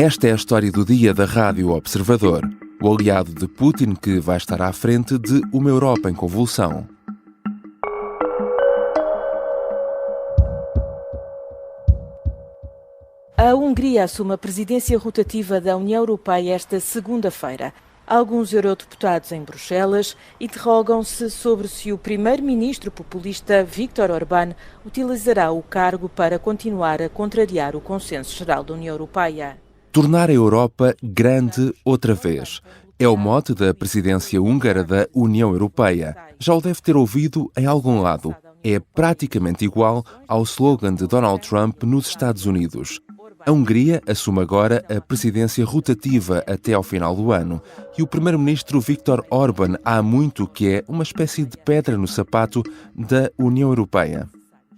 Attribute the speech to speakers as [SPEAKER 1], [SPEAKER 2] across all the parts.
[SPEAKER 1] Esta é a história do dia da Rádio Observador, o aliado de Putin que vai estar à frente de uma Europa em convulsão.
[SPEAKER 2] A Hungria assume a presidência rotativa da União Europeia esta segunda-feira. Alguns eurodeputados em Bruxelas interrogam-se sobre se o primeiro-ministro populista Viktor Orbán utilizará o cargo para continuar a contrariar o consenso geral da União Europeia.
[SPEAKER 1] Tornar a Europa grande outra vez. É o mote da presidência húngara da União Europeia. Já o deve ter ouvido em algum lado. É praticamente igual ao slogan de Donald Trump nos Estados Unidos. A Hungria assume agora a presidência rotativa até ao final do ano e o primeiro-ministro Viktor Orbán há muito que é uma espécie de pedra no sapato da União Europeia.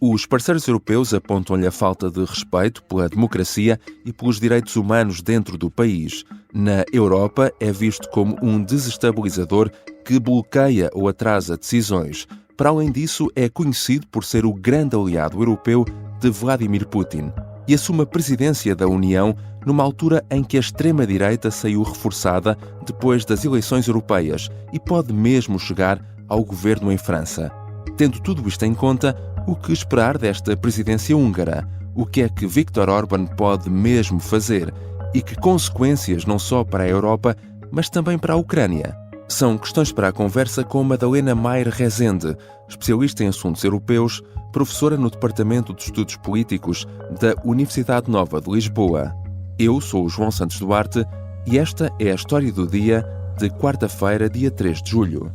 [SPEAKER 1] Os parceiros europeus apontam-lhe a falta de respeito pela democracia e pelos direitos humanos dentro do país. Na Europa é visto como um desestabilizador que bloqueia ou atrasa decisões. Para além disso, é conhecido por ser o grande aliado europeu de Vladimir Putin. E assume a presidência da União numa altura em que a extrema-direita saiu reforçada depois das eleições europeias e pode mesmo chegar ao governo em França. Tendo tudo isto em conta, o que esperar desta presidência húngara? O que é que Viktor Orbán pode mesmo fazer? E que consequências não só para a Europa, mas também para a Ucrânia? São questões para a conversa com Madalena Maier Rezende, especialista em assuntos europeus, professora no Departamento de Estudos Políticos da Universidade Nova de Lisboa. Eu sou o João Santos Duarte e esta é a história do dia de quarta-feira, dia 3 de julho.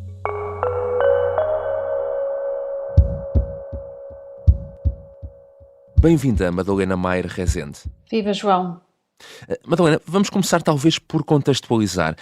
[SPEAKER 1] Bem-vinda, Madalena Maier Rezende.
[SPEAKER 3] Viva, João.
[SPEAKER 1] Madalena, vamos começar talvez por contextualizar.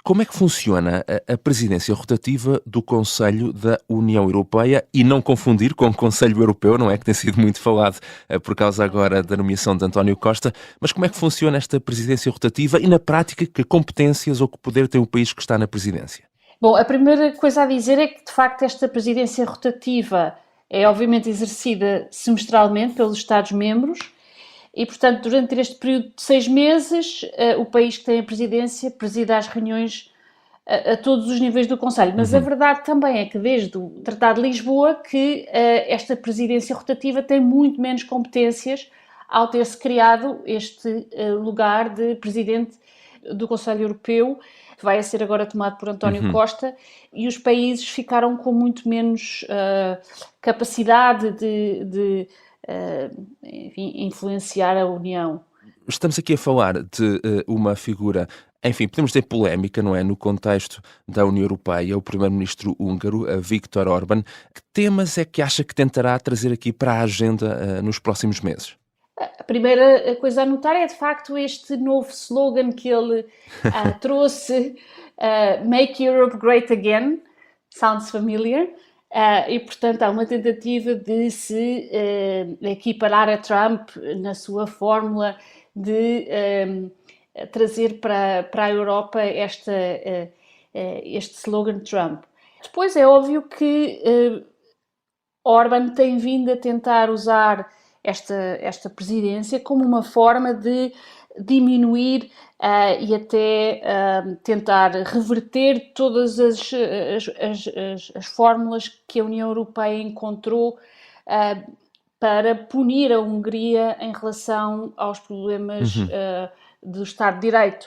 [SPEAKER 1] Como é que funciona a presidência rotativa do Conselho da União Europeia e não confundir com o Conselho Europeu, não é, que tem sido muito falado por causa agora da nomeação de António Costa, mas como é que funciona esta presidência rotativa e na prática que competências ou que poder tem o país que está na presidência?
[SPEAKER 3] Bom, a primeira coisa a dizer é que de facto esta presidência rotativa é obviamente exercida semestralmente pelos Estados-membros e, portanto, durante este período de 6 meses, o país que tem a presidência preside às reuniões a todos os níveis do Conselho. Mas a verdade também é que desde o Tratado de Lisboa que esta presidência rotativa tem muito menos competências ao ter-se criado este lugar de presidente do Conselho Europeu, que vai a ser agora tomado por António Costa, e os países ficaram com muito menos capacidade de influenciar a União.
[SPEAKER 1] Estamos aqui a falar de uma figura, enfim, podemos dizer polémica, não é? No contexto da União Europeia, o primeiro-ministro húngaro, Viktor Orbán. Que temas é que acha que tentará trazer aqui para a agenda nos próximos meses?
[SPEAKER 3] A primeira coisa a notar é, de facto, este novo slogan que ele trouxe, Make Europe Great Again, sounds familiar, e, portanto, há uma tentativa de se equiparar a Trump na sua fórmula de trazer para a Europa este slogan de Trump. Depois é óbvio que Orbán tem vindo a tentar usar esta presidência como uma forma de diminuir e até tentar reverter todas as fórmulas que a União Europeia encontrou para punir a Hungria em relação aos problemas do Estado de Direito.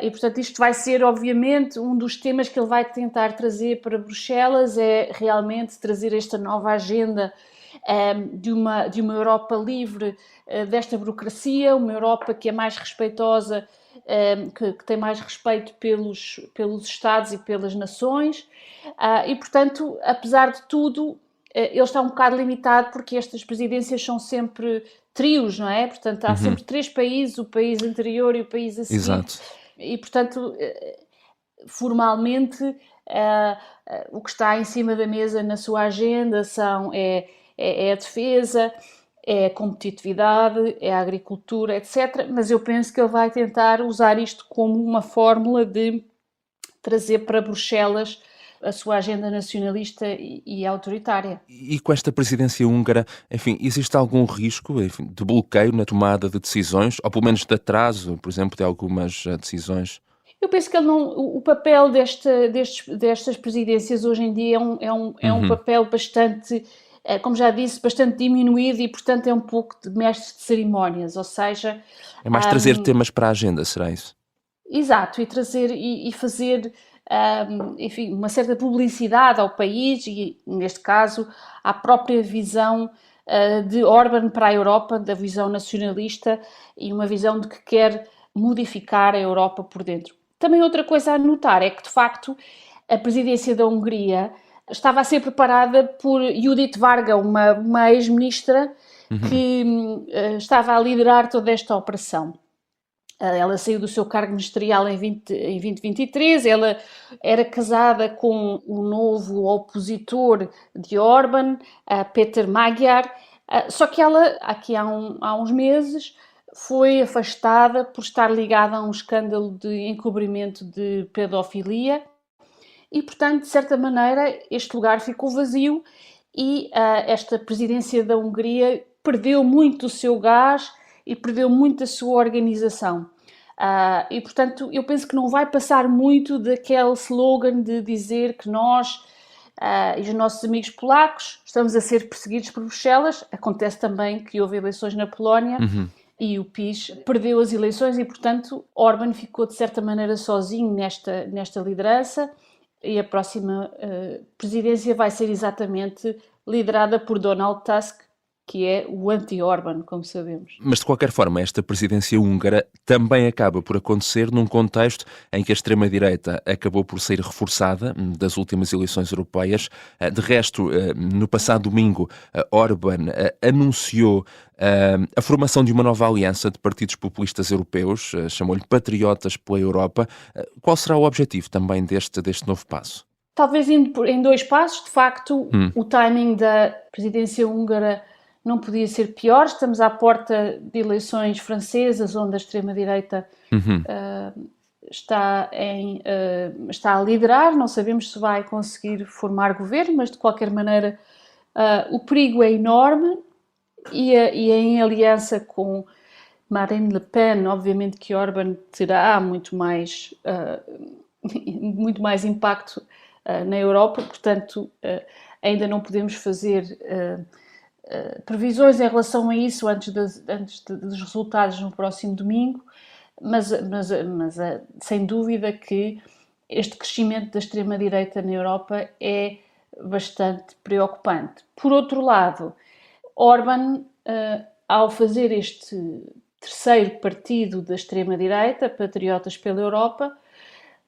[SPEAKER 3] E, portanto, isto vai ser, obviamente, um dos temas que ele vai tentar trazer para Bruxelas, é realmente trazer esta nova agenda de uma Europa livre desta burocracia, uma Europa que é mais respeitosa, que tem mais respeito pelos Estados e pelas nações, e, portanto, apesar de tudo, ele está um bocado limitado porque estas presidências são sempre trios, não é? Portanto, há sempre 3 países, o país anterior e o país a seguir.
[SPEAKER 1] Exato.
[SPEAKER 3] E, portanto, formalmente, o que está em cima da mesa na sua agenda é a defesa, é a competitividade, é a agricultura, etc. Mas eu penso que ele vai tentar usar isto como uma fórmula de trazer para Bruxelas a sua agenda nacionalista e autoritária.
[SPEAKER 1] E com esta presidência húngara, enfim, existe algum risco, enfim, de bloqueio na tomada de decisões, ou pelo menos de atraso, por exemplo, de algumas decisões?
[SPEAKER 3] Eu penso que ele não, o papel destas presidências hoje em dia é um papel bastante, como já disse, bastante diminuído e, portanto, é um pouco de mestre de cerimónias, ou seja...
[SPEAKER 1] É mais trazer temas para a agenda, será isso?
[SPEAKER 3] Exato, e trazer e fazer, enfim, uma certa publicidade ao país e, neste caso, à própria visão de Orbán para a Europa, da visão nacionalista e uma visão de que quer modificar a Europa por dentro. Também outra coisa a notar é que, de facto, a presidência da Hungria estava a ser preparada por Judith Varga, uma ex-ministra que estava a liderar toda esta operação. Ela saiu do seu cargo ministerial em 2023, ela era casada com o novo opositor de Orbán, Péter Magyar, só que ela, aqui há uns meses, foi afastada por estar ligada a um escândalo de encobrimento de pedofilia e, portanto, de certa maneira, este lugar ficou vazio e esta presidência da Hungria perdeu muito o seu gás e perdeu muito a sua organização. E, portanto, eu penso que não vai passar muito daquele slogan de dizer que nós e os nossos amigos polacos estamos a ser perseguidos por Bruxelas. Acontece também que houve eleições na Polónia e o PiS perdeu as eleições e, portanto, Orbán ficou, de certa maneira, sozinho nesta liderança e a próxima presidência vai ser exatamente liderada por Donald Tusk, que é o anti-Orbán, como sabemos.
[SPEAKER 1] Mas, de qualquer forma, esta presidência húngara também acaba por acontecer num contexto em que a extrema-direita acabou por ser reforçada das últimas eleições europeias. De resto, no passado domingo, Orbán anunciou a formação de uma nova aliança de partidos populistas europeus, chamou-lhe Patriotas pela Europa. Qual será o objetivo também deste novo passo?
[SPEAKER 3] Talvez em dois passos. De facto, o timing da presidência húngara não podia ser pior. Estamos à porta de eleições francesas, onde a extrema-direita está a liderar. Não sabemos se vai conseguir formar governo, mas de qualquer maneira o perigo é enorme e em aliança com Marine Le Pen, obviamente que Orbán terá muito mais impacto na Europa, portanto ainda não podemos fazer previsões em relação a isso antes dos resultados no próximo domingo, mas sem dúvida que este crescimento da extrema-direita na Europa é bastante preocupante. Por outro lado, Orbán, ao fazer este terceiro partido da extrema-direita, Patriotas pela Europa,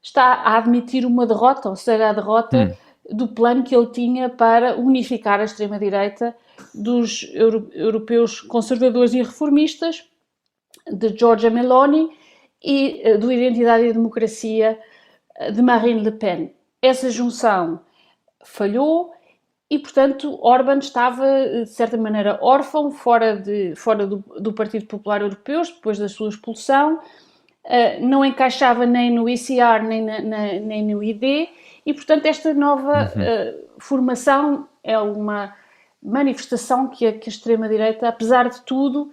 [SPEAKER 3] está a admitir uma derrota, ou seja, a derrota do plano que ele tinha para unificar a extrema-direita dos europeus conservadores e reformistas, de Giorgia Meloni, e do Identidade e Democracia, de Marine Le Pen. Essa junção falhou e, portanto, Orbán estava, de certa maneira, órfão, fora do Partido Popular Europeu, depois da sua expulsão, não encaixava nem no ECR nem no ID, e, portanto, esta nova formação é uma manifestação que a extrema-direita, apesar de tudo,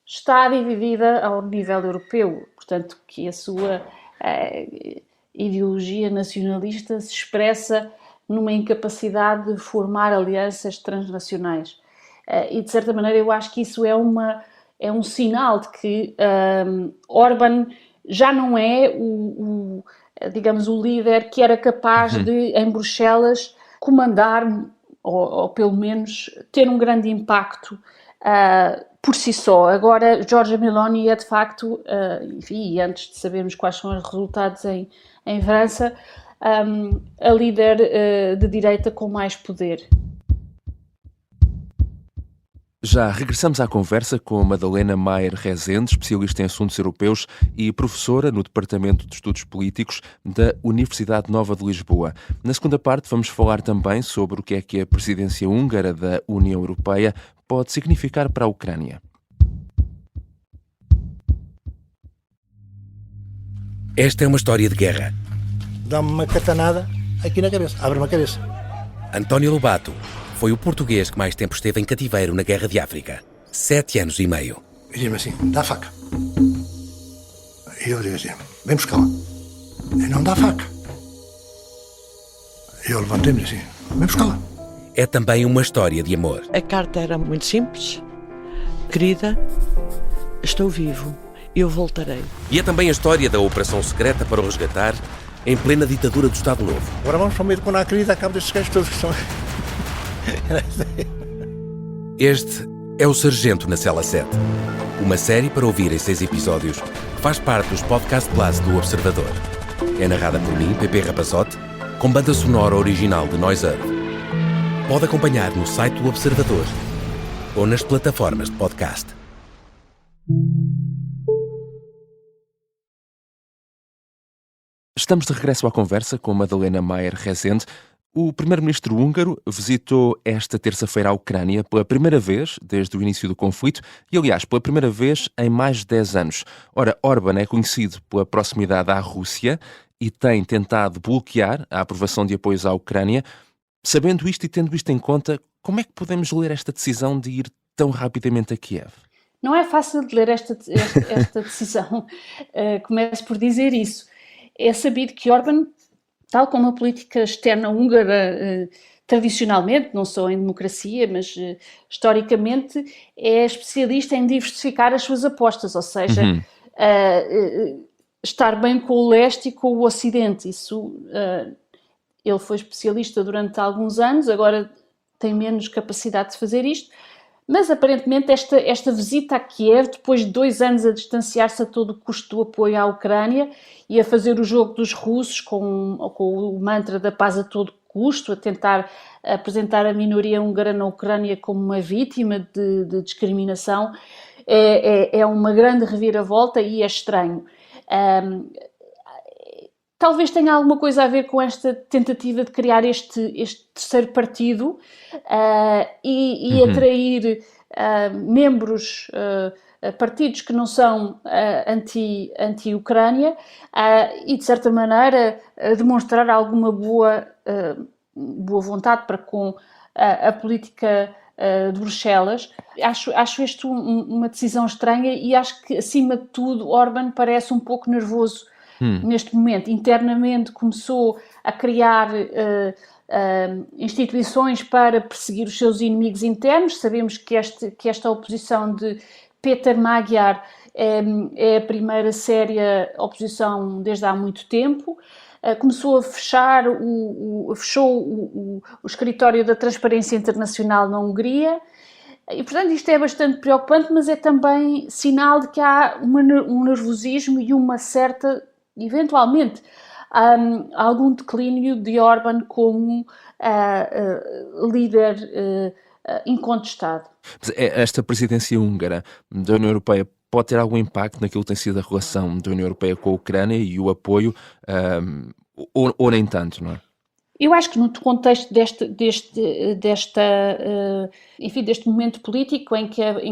[SPEAKER 3] está dividida ao nível europeu. Portanto, que a sua ideologia nacionalista se expressa numa incapacidade de formar alianças transnacionais. E, de certa maneira, eu acho que isso é um sinal de que Orbán já não é digamos, o líder que era capaz de, em Bruxelas, comandar ou pelo menos ter um grande impacto por si só. Agora, Giorgia Meloni é de facto, enfim, antes de sabermos quais são os resultados em França, a líder de direita com mais poder.
[SPEAKER 1] Já regressamos à conversa com Madalena Maier Rezende, especialista em assuntos europeus e professora no Departamento de Estudos Políticos da Universidade Nova de Lisboa. Na segunda parte vamos falar também sobre o que é que a presidência húngara da União Europeia pode significar para a Ucrânia.
[SPEAKER 4] Esta é uma história de guerra.
[SPEAKER 5] Dá-me uma catanada
[SPEAKER 4] aqui na cabeça, abre-me a cabeça.
[SPEAKER 5] António Lobato foi o português que mais tempo esteve em cativeiro na Guerra de África. 7 anos e meio.
[SPEAKER 4] E diz-me assim, dá a faca. E eu digo assim, vem buscar lá. E não dá a faca. E eu levantei-me assim, vem buscar lá.
[SPEAKER 5] É também uma história de amor.
[SPEAKER 6] A carta era muito simples. Querida, estou vivo, eu voltarei.
[SPEAKER 5] E é também a história da operação secreta para o resgatar em plena ditadura do Estado Novo.
[SPEAKER 4] Agora vamos para o meio de quando há querida, acabo destes gajos todos que são...
[SPEAKER 5] Este é o Sargento na Cela 7. Uma série para ouvir em 6 episódios que faz parte dos Podcast Plus do Observador. É narrada por mim, Pepe Rapazote, com banda sonora original de Noise Earth. Pode acompanhar no site do Observador ou nas plataformas de podcast.
[SPEAKER 1] Estamos de regresso à conversa com Madalena Maier Rezende. O primeiro-ministro húngaro visitou esta terça-feira a Ucrânia pela primeira vez desde o início do conflito e, aliás, pela primeira vez em mais de 10 anos. Ora, Orbán é conhecido pela proximidade à Rússia e tem tentado bloquear a aprovação de apoios à Ucrânia. Sabendo isto e tendo isto em conta, como é que podemos ler esta decisão de ir tão rapidamente a Kiev?
[SPEAKER 3] Não é fácil de ler esta decisão. Começo por dizer isso. É sabido que Orbán, tal como a política externa húngara, tradicionalmente, não só em democracia, mas historicamente, é especialista em diversificar as suas apostas, ou seja, estar bem com o leste e com o ocidente. Isso, ele foi especialista durante alguns anos, agora tem menos capacidade de fazer isto, mas aparentemente esta visita a Kiev, depois de 2 anos a distanciar-se a todo o custo do apoio à Ucrânia e a fazer o jogo dos russos com o mantra da paz a todo custo, a tentar apresentar a minoria húngara na Ucrânia como uma vítima de discriminação, é uma grande reviravolta e é estranho. Talvez tenha alguma coisa a ver com esta tentativa de criar este terceiro partido e atrair membros, partidos que não são anti-Ucrânia e, de certa maneira, demonstrar alguma boa vontade para com a política de Bruxelas. Acho isto uma decisão estranha e acho que, acima de tudo, Orbán parece um pouco nervoso neste momento. Internamente começou a criar instituições para perseguir os seus inimigos internos. Sabemos que esta oposição de Péter Magyar é a primeira séria oposição desde há muito tempo. Começou a fechou o escritório da Transparência Internacional na Hungria. E, portanto, isto é bastante preocupante, mas é também sinal de que há um nervosismo e uma certa, eventualmente, algum declínio de Orbán como líder incontestado.
[SPEAKER 1] Esta presidência húngara da União Europeia pode ter algum impacto naquilo que tem sido a relação da União Europeia com a Ucrânia e o apoio, ou nem tanto, não é?
[SPEAKER 3] Eu acho que no contexto deste momento político em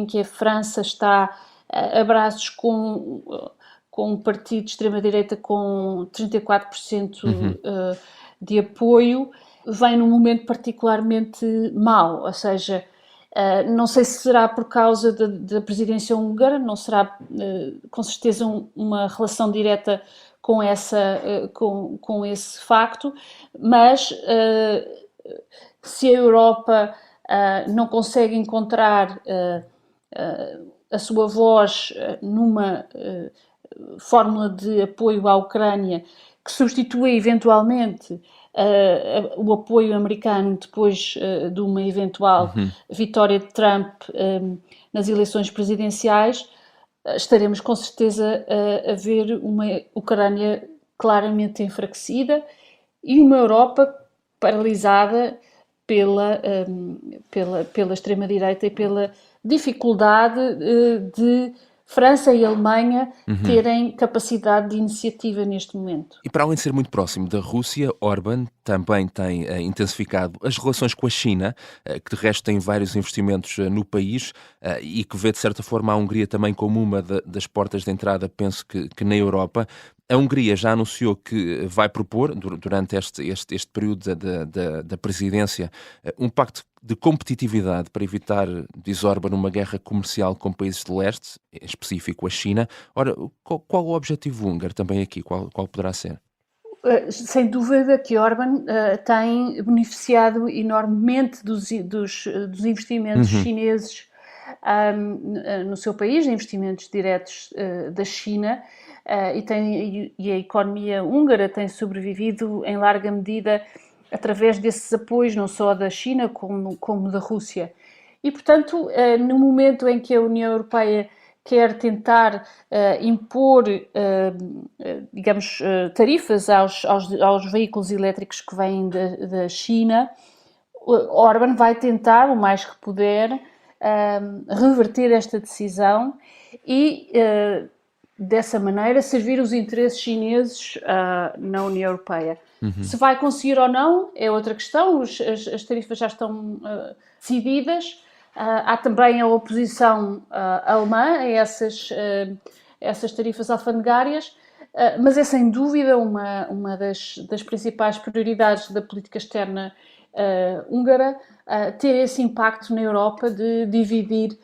[SPEAKER 3] que a França está a braços com um partido de extrema-direita com 34% de apoio, vem num momento particularmente mau, ou seja, não sei se será por causa da presidência húngara, não será com certeza uma relação direta com esse facto, mas se a Europa não consegue encontrar a sua voz numa fórmula de apoio à Ucrânia que substitua eventualmente o apoio americano depois de uma eventual vitória de Trump nas eleições presidenciais, estaremos com certeza a ver uma Ucrânia claramente enfraquecida e uma Europa paralisada pela extrema-direita e pela dificuldade de França e Alemanha terem capacidade de iniciativa neste momento.
[SPEAKER 1] E para além de ser muito próximo da Rússia, Orbán também tem intensificado as relações com a China, que de resto tem vários investimentos no país e que vê de certa forma a Hungria também como uma das portas de entrada, penso que na Europa. A Hungria já anunciou que vai propor, durante este período da presidência, um pacto de competitividade para evitar, diz Orbán, uma guerra comercial com países de leste, em específico a China. Ora, qual o objetivo húngaro também aqui? Qual poderá ser?
[SPEAKER 3] Sem dúvida que Orbán tem beneficiado enormemente dos investimentos chineses no seu país, investimentos diretos da China, e a economia húngara tem sobrevivido em larga medida através desses apoios, não só da China como da Rússia. E, portanto, no momento em que a União Europeia quer tentar impor, tarifas aos veículos elétricos que vêm da China, Orbán vai tentar, o mais que puder, reverter esta decisão e, dessa maneira, servir os interesses chineses na União Europeia. Se vai conseguir ou não é outra questão, as tarifas já estão decididas. Há também a oposição alemã a essas tarifas alfandegárias, mas é sem dúvida uma das principais prioridades da política externa húngara, ter esse impacto na Europa de dividir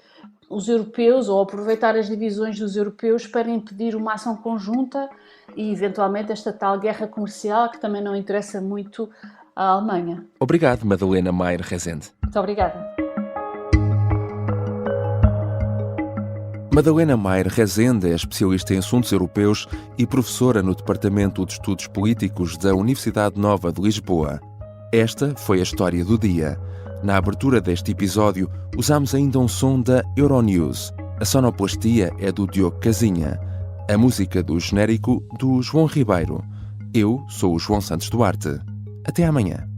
[SPEAKER 3] os europeus ou aproveitar as divisões dos europeus para impedir uma ação conjunta e, eventualmente, esta tal guerra comercial que também não interessa muito à Alemanha.
[SPEAKER 1] Obrigado, Madalena Maier Rezende.
[SPEAKER 3] Muito obrigada.
[SPEAKER 1] Madalena Maier Rezende é especialista em assuntos europeus e professora no Departamento de Estudos Políticos da Universidade Nova de Lisboa. Esta foi a história do dia. Na abertura deste episódio, usamos ainda um som da Euronews. A sonoplastia é do Diogo Casinha. A música do genérico, do João Ribeiro. Eu sou o João Santos Duarte. Até amanhã.